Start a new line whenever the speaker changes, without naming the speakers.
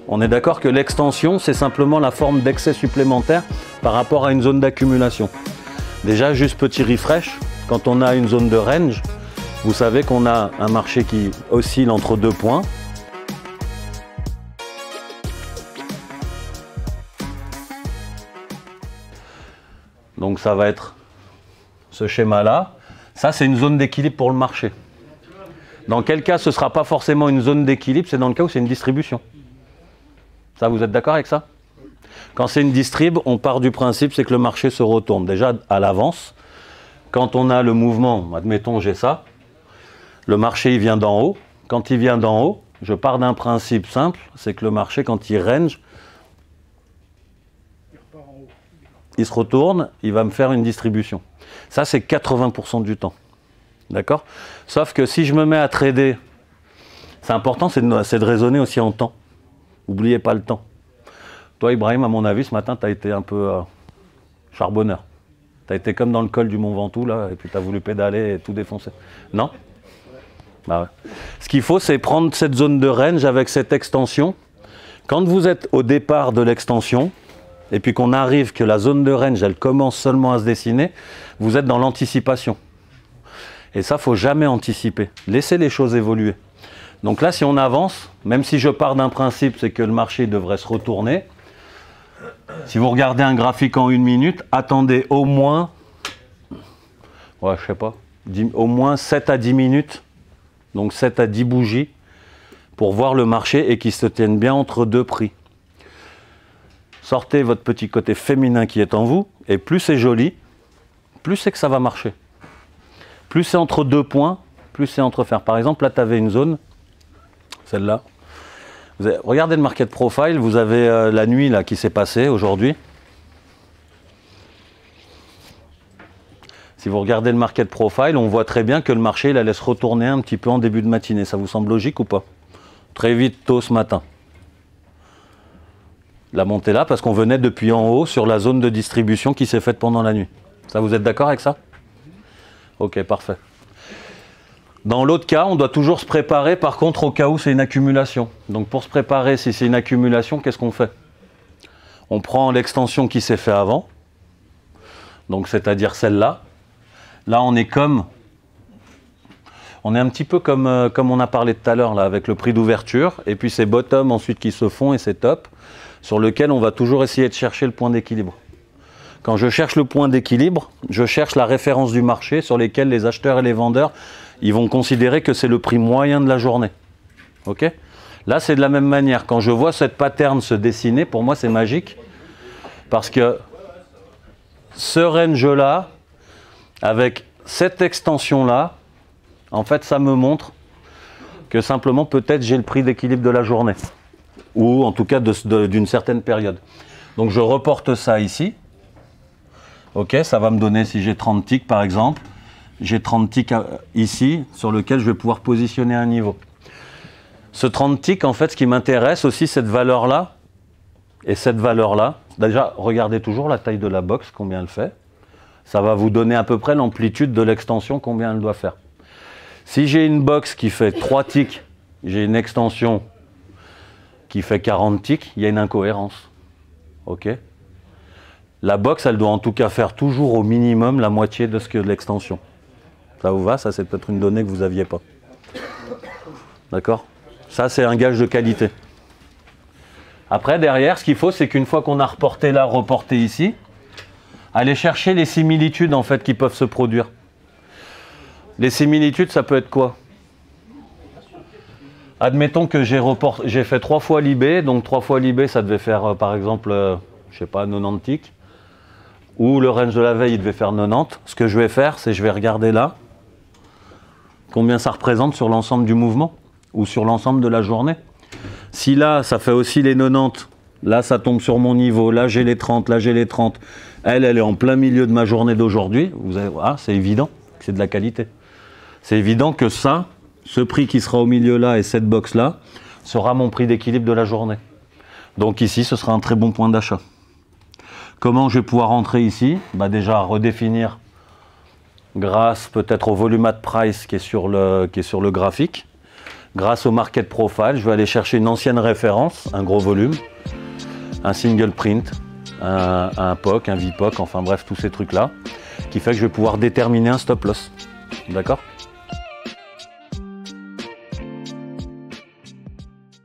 On est d'accord que l'extension, c'est simplement la forme d'excès supplémentaire par rapport à une zone d'accumulation. Déjà, juste petit refresh, quand on a une zone de range, vous savez qu'on a un marché qui oscille entre 2 points. Donc ça va être ce schéma-là. Ça, c'est une zone d'équilibre pour le marché. Dans quel cas ce ne sera pas forcément une zone d'équilibre? C'est dans le cas où c'est une distribution. Ça, vous êtes d'accord avec ça? Quand c'est une distrib, on part du principe c'est que le marché se retourne. Déjà à l'avance, quand on a le mouvement, admettons j'ai ça, le marché il vient d'en haut. Quand il vient d'en haut, je pars d'un principe simple, c'est que le marché quand il range, il se retourne, il va me faire une distribution. Ça c'est 80% du temps. D'accord? Sauf que si je me mets à trader, c'est important, c'est de raisonner aussi en temps. N'oubliez pas le temps. Toi, Ibrahim, à mon avis, ce matin, tu as été un peu charbonneur. Tu as été comme dans le col du Mont Ventoux, là, et puis tu as voulu pédaler et tout défoncer. Non? Bah ouais. Ce qu'il faut, c'est prendre cette zone de range avec cette extension. Quand vous êtes au départ de l'extension, et puis qu'on arrive, que la zone de range, elle commence seulement à se dessiner, vous êtes dans l'anticipation. Et ça, il ne faut jamais anticiper. Laissez les choses évoluer. Donc là, si on avance, même si je pars d'un principe, c'est que le marché devrait se retourner. Si vous regardez un graphique en 1 minute, attendez au moins, ouais, je sais pas, au moins 7 à 10 minutes, donc 7 à 10 bougies, pour voir le marché et qu'il se tienne bien entre 2 prix. Sortez votre petit côté féminin qui est en vous, et plus c'est joli, plus c'est que ça va marcher. Plus c'est entre 2 points, plus c'est entre faire. Par exemple, là, tu avais une zone, celle-là. Regardez le market profile, vous avez la nuit là, qui s'est passée aujourd'hui. Si vous regardez le market profile, on voit très bien que le marché il allait se retourner un petit peu en début de matinée. Ça vous semble logique ou pas? Très vite, tôt ce matin. La montée là, parce qu'on venait depuis en haut sur la zone de distribution qui s'est faite pendant la nuit. Ça, vous êtes d'accord avec ça? Ok, parfait. Dans l'autre cas, on doit toujours se préparer, par contre, au cas où c'est une accumulation. Donc pour se préparer, si c'est une accumulation, qu'est-ce qu'on fait? On prend l'extension qui s'est faite avant, donc c'est-à-dire celle-là. Là, on est un petit peu comme on a parlé tout à l'heure, là, avec le prix d'ouverture, et puis c'est bottom ensuite qui se font, et c'est top, sur lequel on va toujours essayer de chercher le point d'équilibre. Quand je cherche le point d'équilibre, je cherche la référence du marché sur lesquels les acheteurs et les vendeurs ils vont considérer que c'est le prix moyen de la journée. Ok? Là, c'est de la même manière. Quand je vois cette pattern se dessiner, pour moi, c'est magique. Parce que ce range-là, avec cette extension-là, en fait, ça me montre que simplement, peut-être, j'ai le prix d'équilibre de la journée. Ou en tout cas, d'une certaine période. Donc, je reporte ça ici. Ok? Ça va me donner, si j'ai 30 ticks, par exemple, j'ai 30 ticks ici sur lequel je vais pouvoir positionner un niveau. Ce 30 ticks, en fait, ce qui m'intéresse aussi, cette valeur-là et cette valeur-là. Déjà, regardez toujours la taille de la box, combien elle fait. Ça va vous donner à peu près l'amplitude de l'extension, combien elle doit faire. Si j'ai une box qui fait 3 ticks, j'ai une extension qui fait 40 ticks, il y a une incohérence. Ok? La box, elle doit en tout cas faire toujours au minimum la moitié de ce que l'extension. Ça vous va? Ça, c'est peut-être une donnée que vous n'aviez pas. D'accord? Ça, c'est un gage de qualité. Après, derrière, ce qu'il faut, c'est qu'une fois qu'on a reporté là, reporté ici, aller chercher les similitudes en fait qui peuvent se produire. Les similitudes, ça peut être quoi? Admettons que j'ai fait 3 fois l'IB, donc 3 fois l'IB, ça devait faire par exemple, je sais pas, 90 ticks. Ou le range de la veille, il devait faire 90. Ce que je vais faire, c'est je vais regarder là, combien ça représente sur l'ensemble du mouvement, ou sur l'ensemble de la journée. Si là, ça fait aussi les 90, là, ça tombe sur mon niveau, là, j'ai les 30, là, j'ai les 30. Elle est en plein milieu de ma journée d'aujourd'hui. Ah, c'est évident que c'est de la qualité. C'est évident que ça, ce prix qui sera au milieu là et cette box là, sera mon prix d'équilibre de la journée. Donc ici, ce sera un très bon point d'achat. Comment je vais pouvoir rentrer ici? Bah déjà, redéfinir grâce peut-être au volume at price qui est sur le graphique. grâce au market profile, je vais aller chercher une ancienne référence, un gros volume, un single print, un POC, un VPOC, enfin bref, tous ces trucs-là, qui fait que je vais pouvoir déterminer un stop loss. D'accord ?